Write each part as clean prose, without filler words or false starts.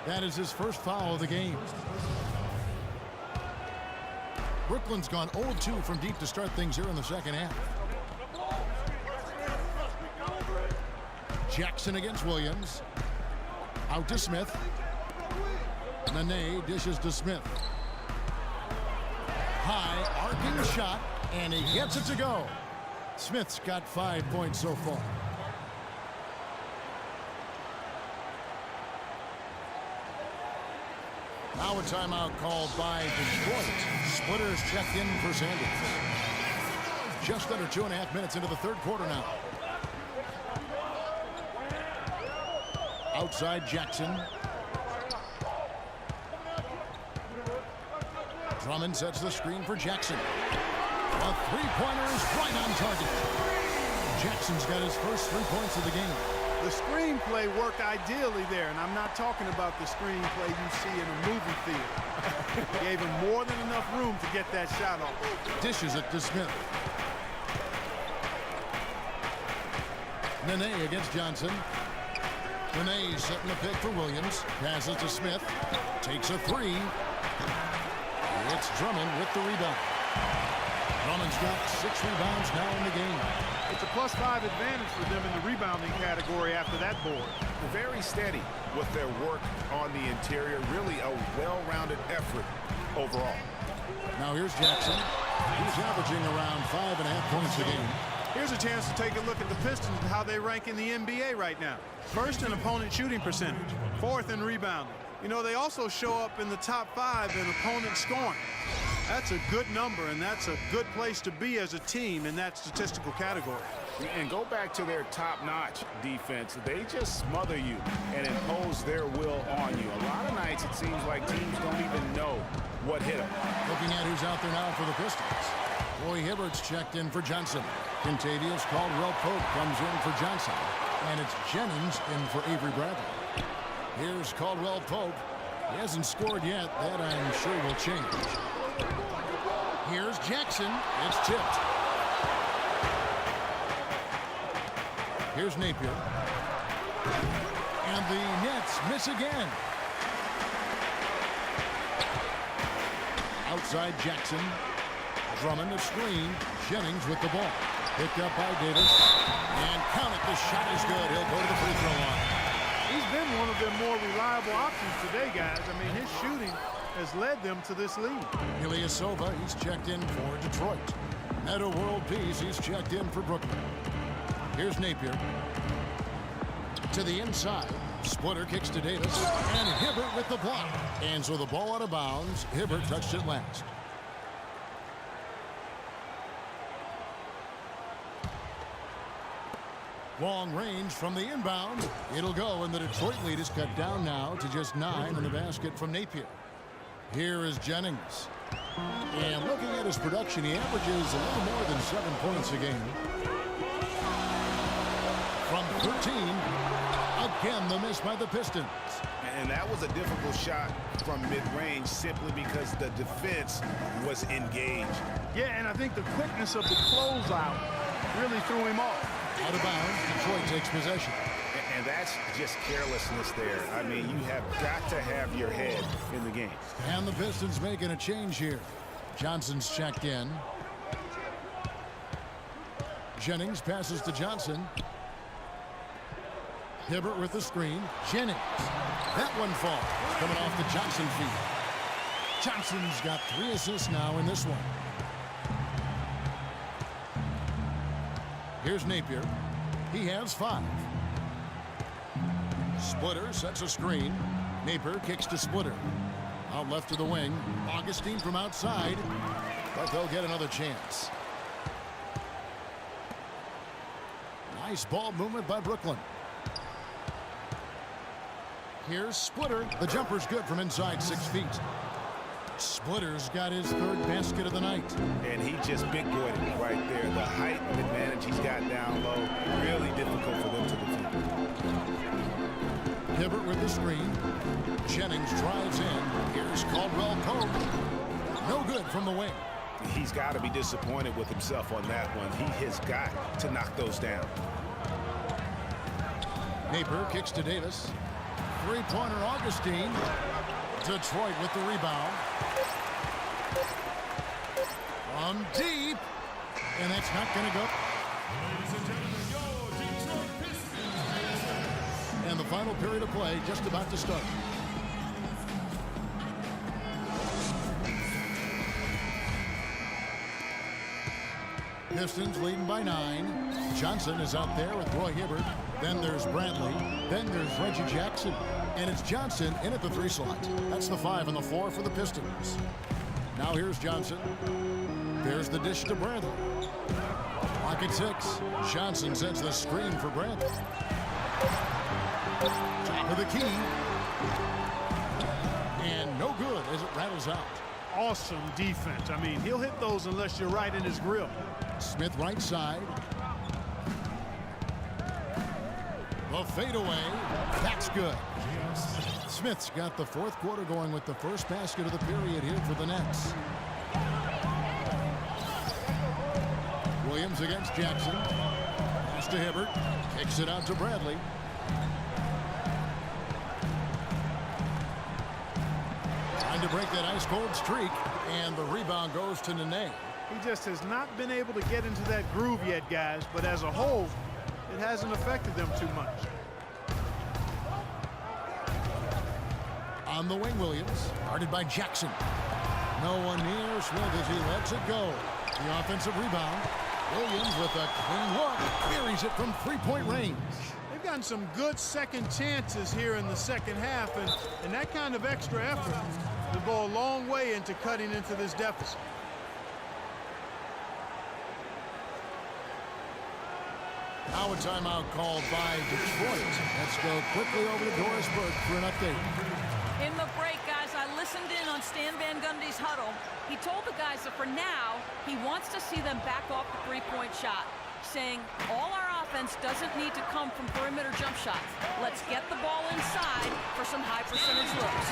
That is his first foul of the game. Brooklyn's gone 0-2 from deep to start things here in the second half. Jackson against Williams. Out to Smith. Nene dishes to Smith. High, arcing shot, and he gets it to go. Smith's got 5 points so far. Now a timeout called by Detroit. Splitters checked in for Sanders. Just under 2.5 minutes into the third quarter now. Outside Jackson. Drummond sets the screen for Jackson. A three-pointer is right on target. Jackson's got his first 3 points of the game. The screenplay worked ideally there, and I'm not talking about the screenplay you see in a movie theater. Gave him more than enough room to get that shot off. Dishes it to Smith. Nene against Johnson. Nene setting the pick for Williams. Passes to Smith. Takes a three. It's Drummond with the rebound. Drummond's got 6 rebounds now in the game. It's a +5 advantage for them in the rebounding category after that board. Very steady with their work on the interior. Really a well-rounded effort overall. Now here's Jackson. He's averaging around 5.5 points a game. Here's a chance to take a look at the Pistons and how they rank in the NBA right now. First in opponent shooting percentage. 4th in rebounding. You know, they also show up in the top 5 in opponent scoring. That's a good number, and that's a good place to be as a team in that statistical category. And go back to their top-notch defense. They just smother you and impose their will on you. A lot of nights it seems like teams don't even know what hit them. Looking at who's out there now for the Pistons. Roy Hibbert's checked in for Johnson. Contavious Caldwell Pope comes in for Johnson. And it's Jennings in for Avery Bradley. Here's Caldwell Pope. He hasn't scored yet. That I'm sure will change. Here's Jackson. It's tipped. Here's Napier. And the Nets miss again. Outside Jackson. Drummond a screen. Jennings with the ball. Picked up by Davis. And count it. The shot is good. He'll go to the free throw line. He's been one of their more reliable options today, guys. I mean, his shooting has led them to this lead. Ilyasova, he's checked in for Detroit. Meta World Peace, he's checked in for Brooklyn. Here's Napier. To the inside. Splitter kicks to Davis. And Hibbert with the block. And so the ball out of bounds. Hibbert touched it last. Long range from the inbound. It'll go, and the Detroit lead is cut down now to just 9 in the basket from Napier. Here is Jennings. And looking at his production, he averages a little more than 7 points a game. From 13, again the miss by the Pistons. And that was a difficult shot from mid-range simply because the defense was engaged. Yeah, and I think the quickness of the closeout really threw him off. Out of bounds, Detroit takes possession. And that's just carelessness there. I mean, you have got to have your head in the game. And the Pistons making a change here. Johnson's checked in. Jennings passes to Johnson. Hibbert with the screen. Jennings. That one falls. Coming off the Johnson feed. Johnson's got 3 assists now in this one. Here's Napier. He has 5. Splitter sets a screen. Napier kicks to Splitter. Out left to the wing. Augustine from outside. But they'll get another chance. Nice ball movement by Brooklyn. Here's Splitter. The jumper's good from inside 6 feet. Splitter's got his 3rd basket of the night. And he just big-boyed it right there. The height advantage he's got down low, really difficult for them to defend. Hibbert with the screen. Jennings drives in. Here's Caldwell Pope. No good from the wing. He's got to be disappointed with himself on that one. He has got to knock those down. Napier kicks to Davis. three-pointer, Augustine. Detroit with the rebound. From deep. And that's not going to go. Ladies and gentlemen, your Detroit Pistons. And the final period of play just about to start. Pistons leading by 9. Johnson is out there with Roy Hibbert. Then there's Bradley. Then there's Reggie Jackson. And it's Johnson in at the 3 slot. That's the 5 on the floor for the Pistons. Now here's Johnson. There's the dish to Bradley. Lock at 6. Johnson sends the screen for Bradley. Top of the key. And no good as it rattles out. Awesome defense. I mean, he'll hit those unless you're right in his grill. Smith right side. The fadeaway. That's good. Smith's got the 4th quarter going with the first basket of the period here for the Nets. Williams against Jackson. Pass to Hibbert. Kicks it out to Bradley. Trying to break that ice-cold streak. And the rebound goes to Nene. He just has not been able to get into that groove yet, guys. But as a whole, it hasn't affected them too much. On the wing, Williams. Guarded by Jackson. No one near Smith as he lets it go. The offensive rebound. Williams with a clean look. Buries it from 3-point range. They've gotten some good second chances here in the second half. And that kind of extra effort will go a long way into cutting into this deficit. Now a timeout called by Detroit. Let's go quickly over to Doris Burke for an update. In the break, guys, I listened in on Stan Van Gundy's huddle. He told the guys that for now, he wants to see them back off the three-point shot, saying all our offense doesn't need to come from perimeter jump shots. Let's get the ball inside for some high-percentage looks.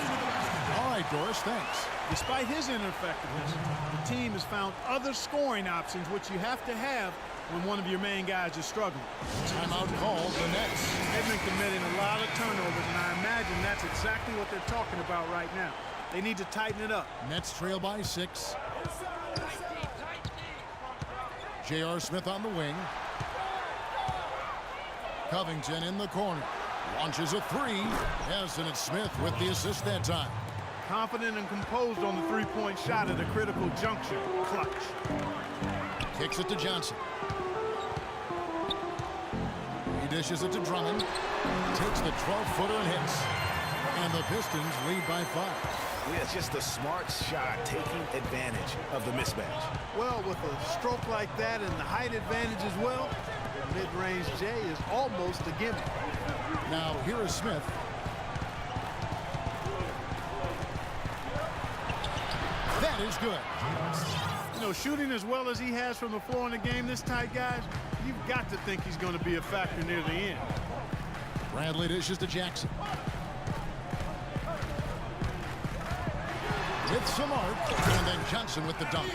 All right, Doris, thanks. Despite his ineffectiveness, the team has found other scoring options, which you have to have when one of your main guys is struggling. Timeout called the Nets. They've been committing a lot of turnovers, and I imagine that's exactly what they're talking about right now. They need to tighten it up. Nets trail by 6. J.R. Smith on the wing. Covington in the corner. Launches a 3. Yes, and it's Smith with the assist that time. Confident and composed on the three-point shot at a critical juncture. Clutch. Kicks it to Johnson. He dishes it to Drummond. Takes the 12-footer and hits. And the Pistons lead by 5. Yeah, it's just a smart shot taking advantage of the mismatch. Well, with a stroke like that and the height advantage as well, the mid-range J is almost a gimme. Now, here is Smith. That is good. You know, shooting as well as he has from the floor in the game this tight, guys, you've got to think he's going to be a factor near the end. Bradley dishes to Jackson. With some arc, and then Johnson with the dunk.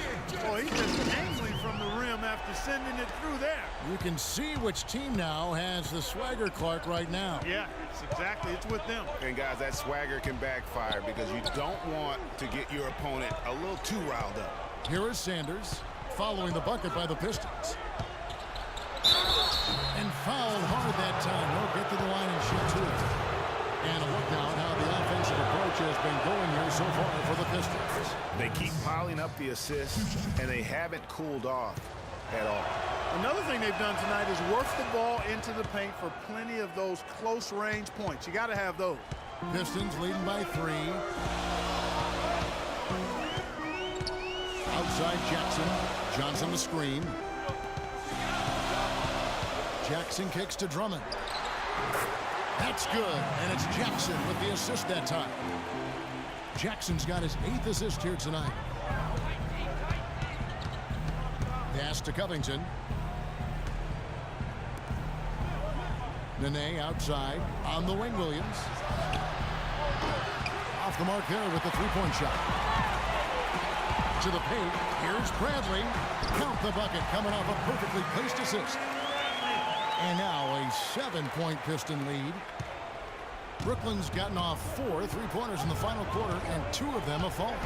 Oh, he's just angling from the rim after sending it through there. You can see which team now has the swagger Clark right now. Yeah, it's with them. And guys, that swagger can backfire because you don't want to get your opponent a little too riled up. Here is Sanders following the bucket by the Pistons. And fouled hard that time. Won't get to the line and shoot 2. And a look now at how the offensive approach has been going here so far for the Pistons. They keep piling up the assists, and they haven't cooled off at all. Another thing they've done tonight is work the ball into the paint for plenty of those close-range points. You got to have those. Pistons leading by 3. Outside Jackson. Johnson the screen. Jackson kicks to Drummond. That's good, and it's Jackson with the assist that time. Jackson's got his 8th assist here tonight. Pass to Covington. Nene outside. On the wing, Williams. Off the mark there with the three-point shot. To the paint. Here's Bradley. Count the bucket coming off a perfectly placed assist. And now a 7-point Piston lead. Brooklyn's gotten off 4 3-pointers in the final quarter, and 2 of them have fallen.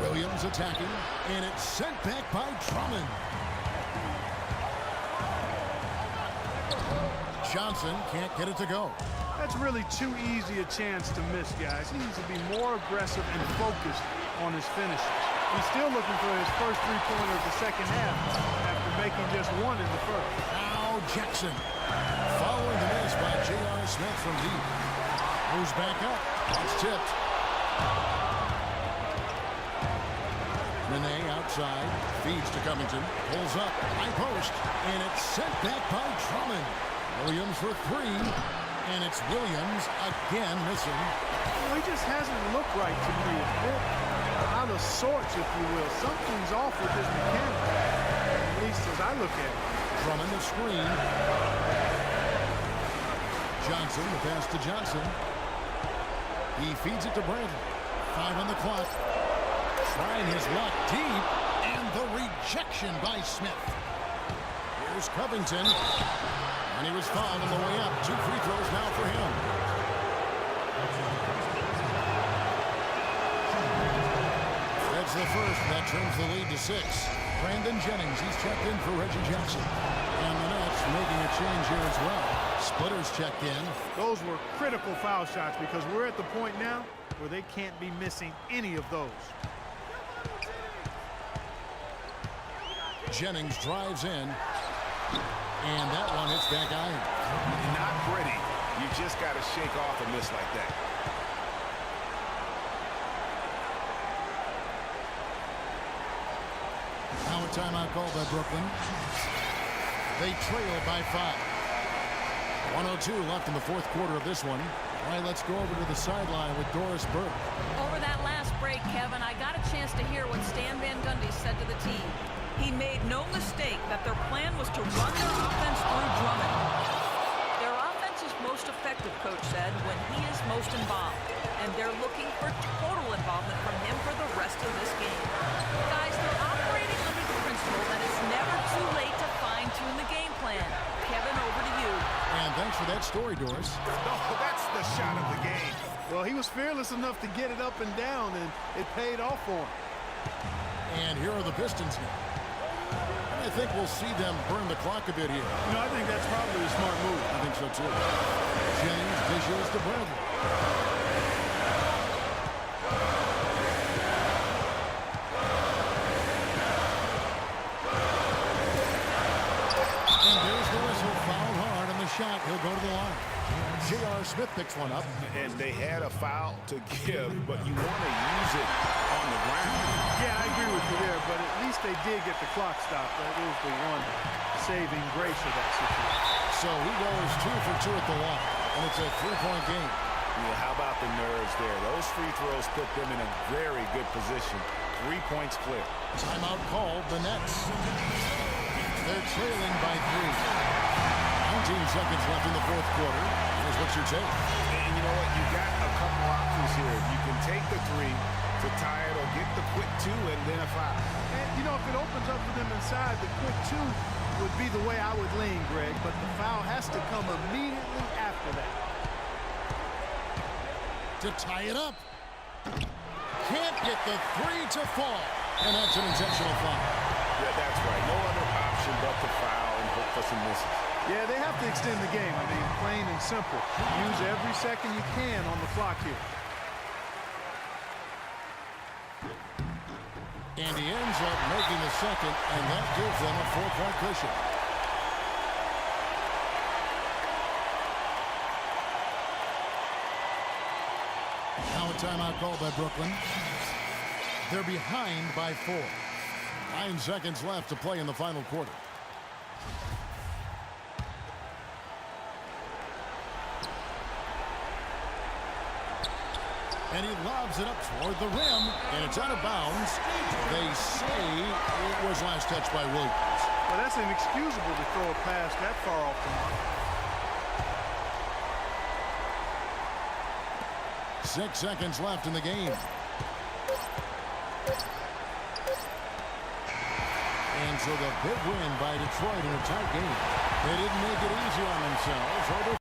Williams attacking, and it's sent back by Drummond. Johnson can't get it to go. That's really too easy a chance to miss, guys. He needs to be more aggressive and focused on his finishes. He's still looking for his first three-pointer of the second half after making just one in the first. Now Jackson. Following the miss by J.R. Smith from deep. Moves back up. It's tipped. Nene outside. Feeds to Covington. Pulls up. High post. And it's sent back by Drummond. Williams for 3. And it's Williams again missing. Well, he just hasn't looked right to me. A bit out of sorts, if you will. Something's off with his mechanics, at least as I look at it. Drummond the screen. Johnson, the pass to Johnson. He feeds it to Bradley. 5 on the clock. Trying his luck deep. And the rejection by Smith. Here's Covington. And he was fouled on the way up. 2 free throws now for him. That's the first. That trims the lead to 6. Brandon Jennings, he's checked in for Reggie Jackson. And the Nets making a change here as well. Splitters checked in. Those were critical foul shots because we're at the point now where they can't be missing any of those. Jennings drives in. And that one hits back iron. Not pretty. You just got to shake off a miss like that. Now a timeout called by Brooklyn. They trail by 5. 1:02 left in the fourth quarter of this one. All right, let's go over to the sideline with Doris Burke. Over that last break, Kevin, I got a chance to hear what Stan Van Gundy said to the team. He made no mistake that their plan was to run their offense through Drummond. Their offense is most effective, Coach said, when he is most involved. And they're looking for total involvement from him for the rest of this game. Guys, they're operating under the principle that it's never too late to fine-tune the game plan. Kevin, over to you. And thanks for that story, Doris. Oh, that's the shot of the game. Well, he was fearless enough to get it up and down, and it paid off for him. And here are the Pistons now. I think we'll see them burn the clock a bit here. You know, I think that's probably a smart move. I think so, too. Jennings dishes to Bradley. And there's the whistle. Fouled hard on the shot. He'll go to the line. J.R. Smith picks one up. And they had a foul to give, but you want to use it on the ground. Yeah, I agree with you there, but at least they did get the clock stopped. That is the one saving grace of that situation. So he goes 2 for 2 at the line, and it's a 3-point game. Yeah, how about the nerves there? Those free throws put them in a very good position. 3 points clear. Timeout called the Nets. They're trailing by 3. 19 seconds left in the fourth quarter. Here's what you take. And you know what? You got a couple options here. You can take the 3 to tie it or get the quick 2 and then a foul. And, you know, if it opens up for them inside, the quick 2 would be the way I would lean, Greg, but the foul has to come immediately after that. To tie it up. Can't get the 3 to fall. And that's an intentional foul. Yeah, that's right. No other option but to foul and hope for some misses. Yeah, they have to extend the game. I mean, plain and simple. Use every second you can on the clock here. And he ends up making the second, and that gives them a 4-point cushion. Now a timeout called by Brooklyn. They're behind by 4. 9 seconds left to play in the final quarter. And he lobs it up toward the rim, and it's out of bounds. They say it was last touched by Williams. Well, that's inexcusable to throw a pass that far off the mark. 6 seconds left in the game. And so the big win by Detroit in a tight game. They didn't make it easy on themselves.